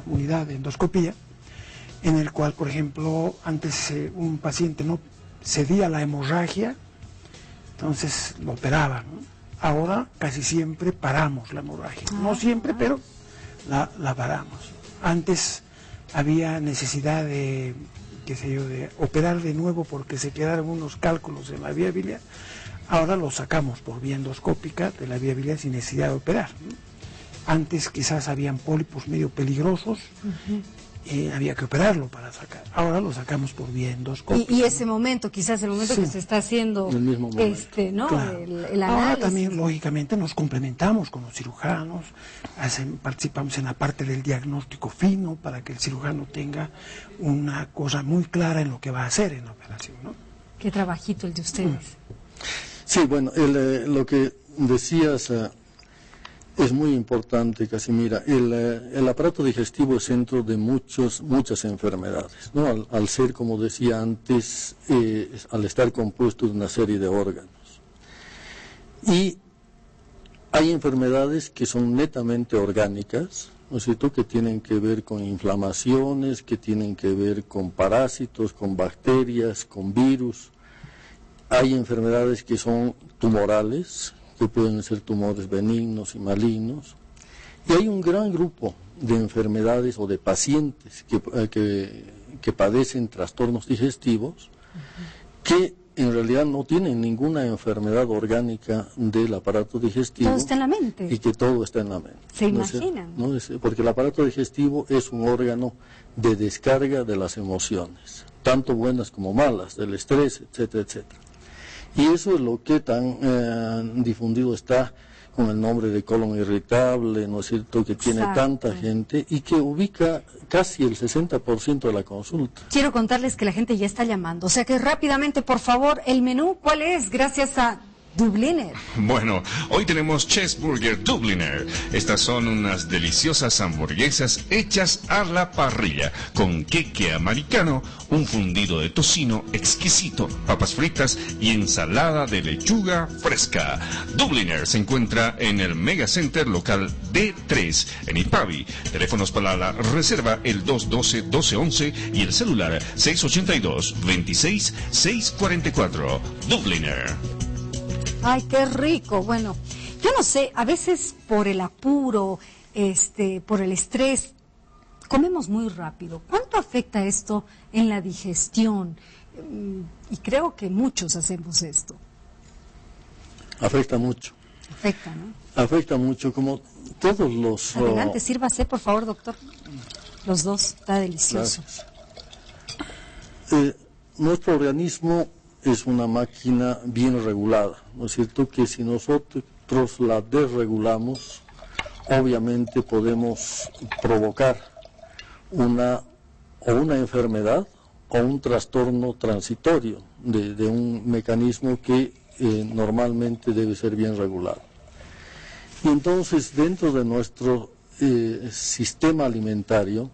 unidad de endoscopía, en el cual, por ejemplo, antes un paciente no cedía la hemorragia, entonces lo operaban, ¿no? Ahora casi siempre paramos la hemorragia, no siempre, pero la paramos. Antes había necesidad de, qué sé yo, de operar de nuevo porque se quedaron unos cálculos en la vía biliar. Ahora lo sacamos por vía endoscópica de la vía biliar sin necesidad de operar, ¿no? Antes quizás habían pólipos medio peligrosos, había que operarlo para sacar. Ahora lo sacamos por vía endoscópica. Y ese momento, quizás el momento que se está haciendo el mismo ¿no? Claro. el Ahora análisis. también, lógicamente, nos complementamos con los cirujanos, participamos en la parte del diagnóstico fino para que el cirujano tenga una cosa muy clara en lo que va a hacer en la operación, ¿no? Qué trabajito el de ustedes. Sí, bueno, lo que decías es muy importante, Casimira. El aparato digestivo es centro de muchas enfermedades, ¿no? Al ser, como decía antes, al estar compuesto de una serie de órganos. Y hay enfermedades que son netamente orgánicas, ¿no es cierto?, que tienen que ver con inflamaciones, que tienen que ver con parásitos, con bacterias, con virus. Hay enfermedades que son tumorales, que pueden ser tumores benignos y malignos. Y hay un gran grupo de enfermedades o de pacientes que padecen trastornos digestivos, que en realidad no tienen ninguna enfermedad orgánica del aparato digestivo. Todo está en la mente. Y que todo está en la mente. ¿Se imaginan? ¿No? Porque el aparato digestivo es un órgano de descarga de las emociones, tanto buenas como malas, del estrés, etcétera, etcétera. Y eso es lo que tan difundido está con el nombre de colon irritable, ¿no es cierto?, que tiene tanta gente y que ubica casi el 60% de la consulta. Quiero contarles que la gente ya está llamando, o sea que rápidamente, por favor, el menú, ¿cuál es? Gracias a Dubliner. Bueno, hoy tenemos Cheeseburger Dubliner. Estas son unas deliciosas hamburguesas hechas a la parrilla, con queque americano, un fundido de tocino exquisito, papas fritas y ensalada de lechuga fresca. Dubliner se encuentra en el Mega Center local D3, en Ipavi. Teléfonos para la reserva el 212-1211 y el celular 682-26-644. Dubliner. Ay, qué rico. Bueno, yo no sé, a veces por el apuro, por el estrés, comemos muy rápido. ¿Cuánto afecta esto en la digestión? Y creo que muchos hacemos esto. Afecta mucho. Afecta, ¿no? Afecta mucho, como todos los... Adelante, sírvase, por favor, doctor. Los dos, está delicioso. Nuestro organismo es una máquina bien regulada, ¿no es cierto?, que si nosotros la desregulamos, obviamente podemos provocar una enfermedad o un trastorno transitorio de un mecanismo que normalmente debe ser bien regulado. Y entonces, dentro de nuestro sistema alimentario,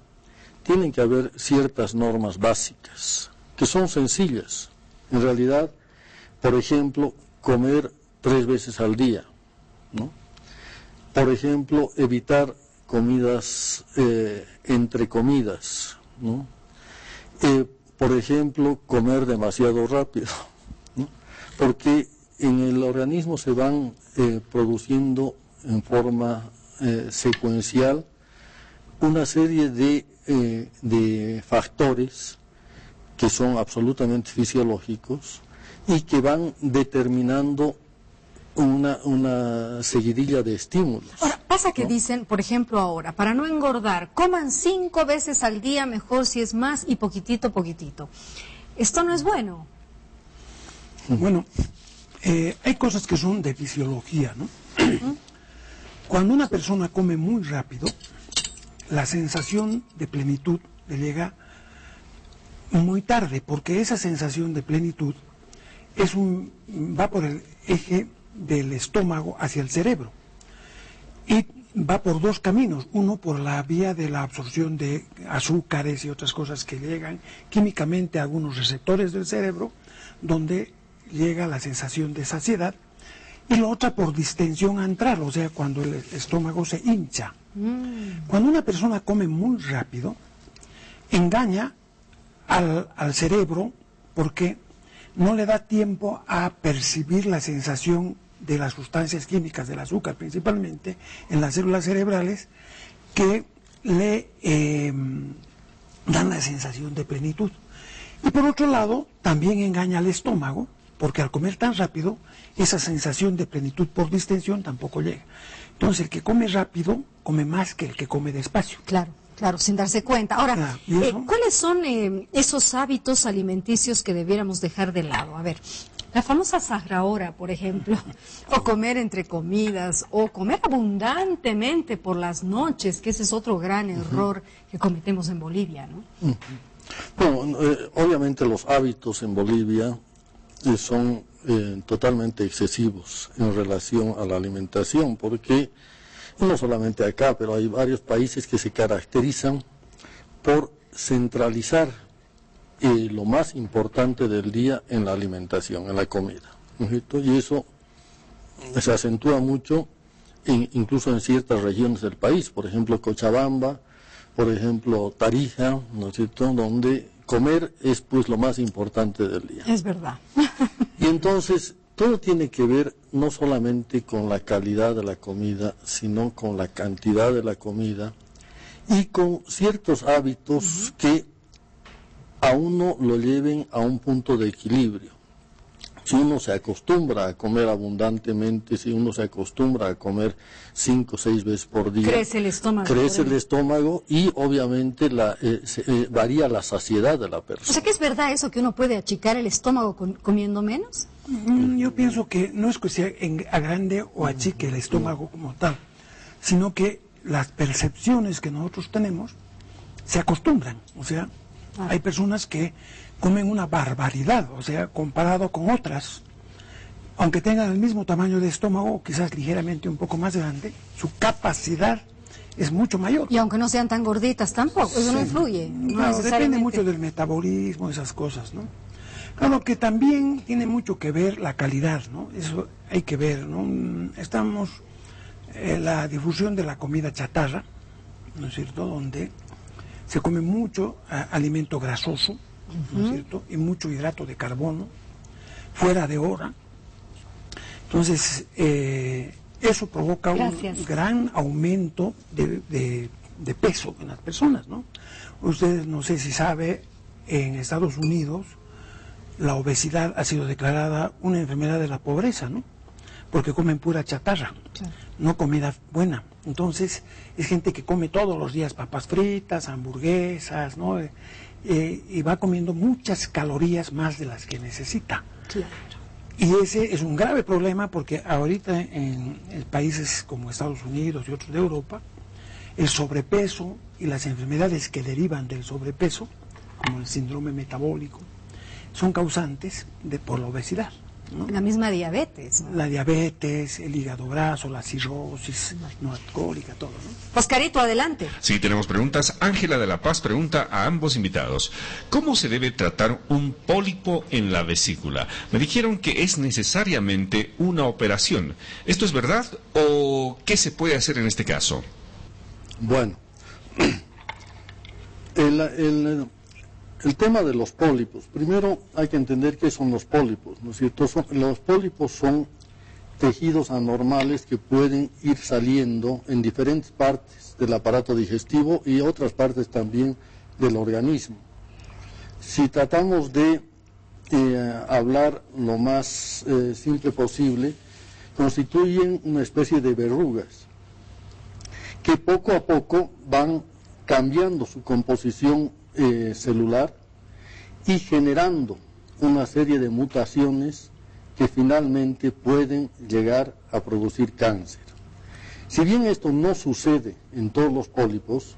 tienen que haber ciertas normas básicas, que son sencillas. En realidad, por ejemplo, comer 3 veces al día, ¿no? Por ejemplo, evitar comidas entre comidas, ¿no? Por ejemplo, comer demasiado rápido, ¿no? Porque en el organismo se van produciendo en forma secuencial una serie de factores que son absolutamente fisiológicos y que van determinando una seguidilla de estímulos. Ahora, pasa que dicen, por ejemplo ahora, para no engordar, coman 5 veces al día, mejor si es más, y poquitito, poquitito. Esto no es bueno. Bueno, hay cosas que son de fisiología, ¿no? Cuando una persona come muy rápido, la sensación de plenitud le llega muy tarde, porque esa sensación de plenitud va por el eje del estómago hacia el cerebro y va por 2 caminos, uno por la vía de la absorción de azúcares y otras cosas que llegan químicamente a algunos receptores del cerebro, donde llega la sensación de saciedad, y la otra por distensión antral, o sea, cuando el estómago se hincha. Cuando una persona come muy rápido, engaña al cerebro porque no le da tiempo a percibir la sensación de las sustancias químicas del azúcar, principalmente en las células cerebrales, que le dan la sensación de plenitud. Y por otro lado, también engaña al estómago, porque al comer tan rápido, esa sensación de plenitud por distensión tampoco llega. Entonces, el que come rápido, come más que el que come despacio. Claro, claro, sin darse cuenta. Ahora, ¿cuáles son esos hábitos alimenticios que debiéramos dejar de lado? A ver, la famosa sahra-hora, por ejemplo, o comer entre comidas, o comer abundantemente por las noches, que ese es otro gran error que cometemos en Bolivia, ¿no? Bueno, obviamente los hábitos en Bolivia son totalmente excesivos en relación a la alimentación, porque no solamente acá, pero hay varios países que se caracterizan por centralizar lo más importante del día en la alimentación, en la comida, ¿no es cierto? Y eso se acentúa mucho incluso en ciertas regiones del país, por ejemplo Cochabamba, por ejemplo Tarija, ¿no es cierto?, donde comer es pues lo más importante del día. Es verdad. Y entonces todo tiene que ver no solamente con la calidad de la comida, sino con la cantidad de la comida y con ciertos hábitos que a uno lo lleven a un punto de equilibrio. Si uno se acostumbra a comer abundantemente, si uno se acostumbra a comer 5 o 6 veces por día, crece el estómago. Crece el estómago y obviamente varía la saciedad de la persona. O sea que es verdad eso, que uno puede achicar el estómago comiendo menos. Yo pienso que no es que sea agrande o achique el estómago como tal, sino que las percepciones que nosotros tenemos se acostumbran. O sea, hay personas que comen una barbaridad, o sea, comparado con otras, aunque tengan el mismo tamaño de estómago, quizás ligeramente un poco más grande, su capacidad es mucho mayor. Y aunque no sean tan gorditas tampoco, eso no influye. No, depende mucho del metabolismo, esas cosas, ¿no? Claro que también tiene mucho que ver la calidad, ¿no? Eso hay que ver, ¿no? Estamos la difusión de la comida chatarra, ¿no es cierto?, donde se come mucho alimento grasoso, ¿no es cierto?, y mucho hidrato de carbono, fuera de hora. Entonces, eso provoca un gran aumento de peso en las personas, ¿no? Ustedes, no sé si sabe, en Estados Unidos la obesidad ha sido declarada una enfermedad de la pobreza, ¿no? Porque comen pura chatarra, no comida buena. Entonces, es gente que come todos los días papas fritas, hamburguesas, ¿no? Y va comiendo muchas calorías más de las que necesita. Claro. Y ese es un grave problema porque ahorita en países como Estados Unidos y otros de Europa, el sobrepeso y las enfermedades que derivan del sobrepeso, como el síndrome metabólico, son causantes por la obesidad, ¿no? La misma diabetes, ¿no? La diabetes, el hígado graso, la cirrosis no alcohólica, todo, ¿no? Oscarito, adelante. Sí, tenemos preguntas. Ángela de la Paz pregunta a ambos invitados: ¿cómo se debe tratar un pólipo en la vesícula? Me dijeron que es necesariamente una operación. ¿Esto es verdad o qué se puede hacer en este caso? Bueno, el tema de los pólipos, primero hay que entender qué son los pólipos, ¿no es cierto? Los pólipos son tejidos anormales que pueden ir saliendo en diferentes partes del aparato digestivo y otras partes también del organismo. Si tratamos de hablar lo más simple posible, constituyen una especie de verrugas que poco a poco van cambiando su composición celular y generando una serie de mutaciones que finalmente pueden llegar a producir cáncer. Si bien esto no sucede en todos los pólipos,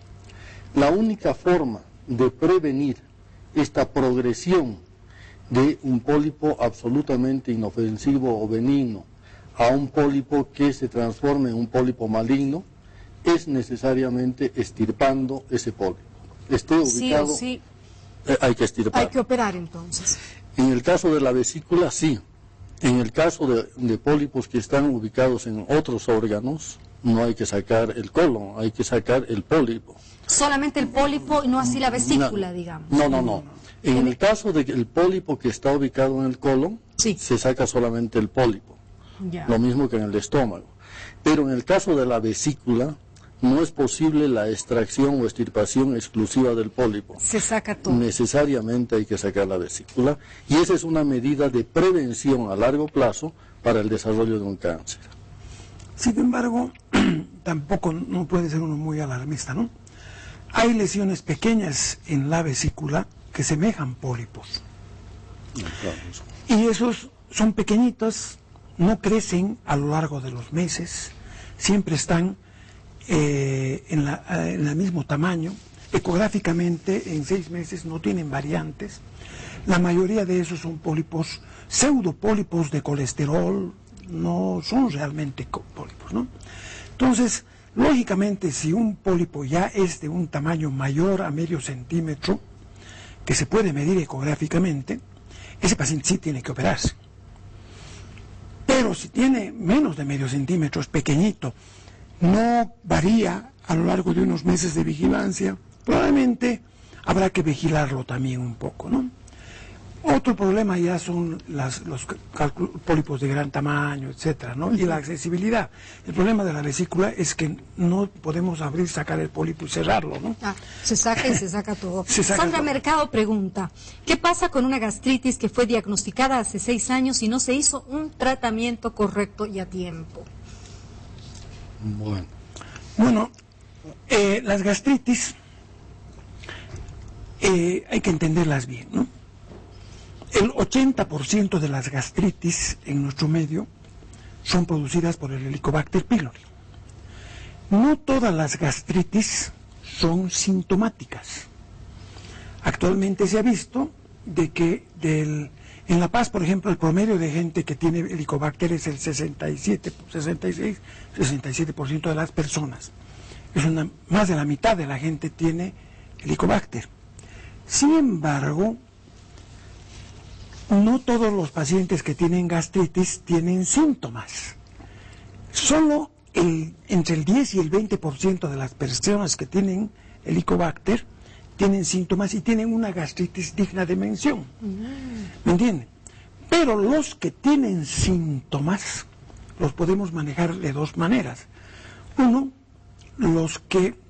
la única forma de prevenir esta progresión de un pólipo absolutamente inofensivo o benigno a un pólipo que se transforme en un pólipo maligno es necesariamente estirpando ese pólipo. Esté ubicado, sí. Hay que estirpar. Hay que operar entonces. En el caso de la vesícula, sí. En el caso de pólipos que están ubicados en otros órganos, no hay que sacar el colon, hay que sacar el pólipo. Solamente el pólipo y no así la vesícula, digamos. No. En el caso del pólipo que está ubicado en el colon, sí, se saca solamente el pólipo. Ya. Lo mismo que en el estómago. Pero en el caso de la vesícula, no es posible la extracción o extirpación exclusiva del pólipo. Se saca todo. Necesariamente hay que sacar la vesícula, y esa es una medida de prevención a largo plazo para el desarrollo de un cáncer. Sin embargo, tampoco no puede ser uno muy alarmista, ¿no? Hay lesiones pequeñas en la vesícula que semejan pólipos. Y esos son pequeñitos, no crecen a lo largo de los meses, siempre están en el mismo tamaño. Ecográficamente, en 6 meses no tienen variantes. La mayoría de esos son pólipos, pseudopólipos de colesterol, no son realmente pólipos, ¿no? Entonces, lógicamente, si un pólipo ya es de un tamaño mayor a medio centímetro, que se puede medir ecográficamente, ese paciente sí tiene que operarse. Pero si tiene menos de medio centímetro, es pequeñito, no varía a lo largo de unos meses de vigilancia, probablemente habrá que vigilarlo también un poco, ¿no? Otro problema ya son los pólipos de gran tamaño, etcétera, ¿no? Y la accesibilidad. El problema de la vesícula es que no podemos abrir, sacar el pólipo y cerrarlo, ¿no? Se saca y se saca todo. todo. Sandra Mercado pregunta, ¿qué pasa con una gastritis que fue diagnosticada hace 6 años y no se hizo un tratamiento correcto y a tiempo? Bueno, las gastritis hay que entenderlas bien, ¿no? El 80% de las gastritis en nuestro medio son producidas por el Helicobacter pylori. No todas las gastritis son sintomáticas. Actualmente se ha visto de que en La Paz, por ejemplo, el promedio de gente que tiene Helicobacter es el 67% de las personas. Más de la mitad de la gente tiene Helicobacter. Sin embargo, no todos los pacientes que tienen gastritis tienen síntomas. Solo entre el 10 y el 20% de las personas que tienen Helicobacter tienen síntomas y tienen una gastritis digna de mención. ¿Me entienden? Pero los que tienen síntomas los podemos manejar de 2 maneras. Uno, los que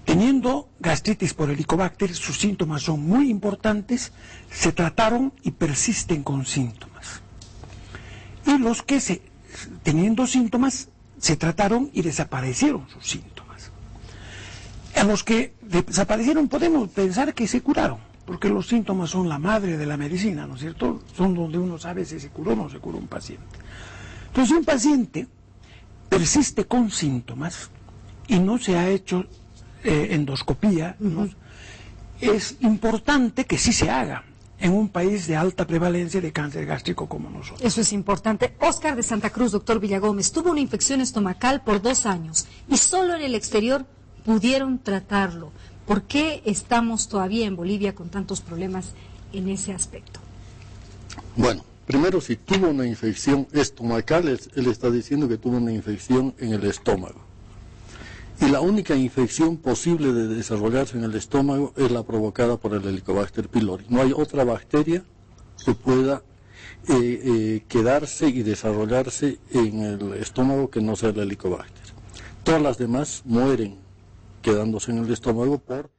teniendo gastritis por Helicobacter, sus síntomas son muy importantes, se trataron y persisten con síntomas. Y los que teniendo síntomas, se trataron y desaparecieron sus síntomas. A los que desaparecieron podemos pensar que se curaron, porque los síntomas son la madre de la medicina, ¿no es cierto? Son donde uno sabe si se curó o no se curó un paciente. Entonces, si un paciente persiste con síntomas y no se ha hecho endoscopía, ¿no? Es importante que sí se haga en un país de alta prevalencia de cáncer gástrico como nosotros. Eso es importante. Óscar de Santa Cruz, doctor Villagómez, tuvo una infección estomacal por 2 años y solo en el exterior pudieron tratarlo. ¿Por qué estamos todavía en Bolivia con tantos problemas en ese aspecto? Bueno, primero, si tuvo una infección estomacal, él está diciendo que tuvo una infección en el estómago. Y la única infección posible de desarrollarse en el estómago es la provocada por el Helicobacter pylori. No hay otra bacteria que pueda quedarse y desarrollarse en el estómago que no sea el Helicobacter. Todas las demás mueren quedándose en el estómago por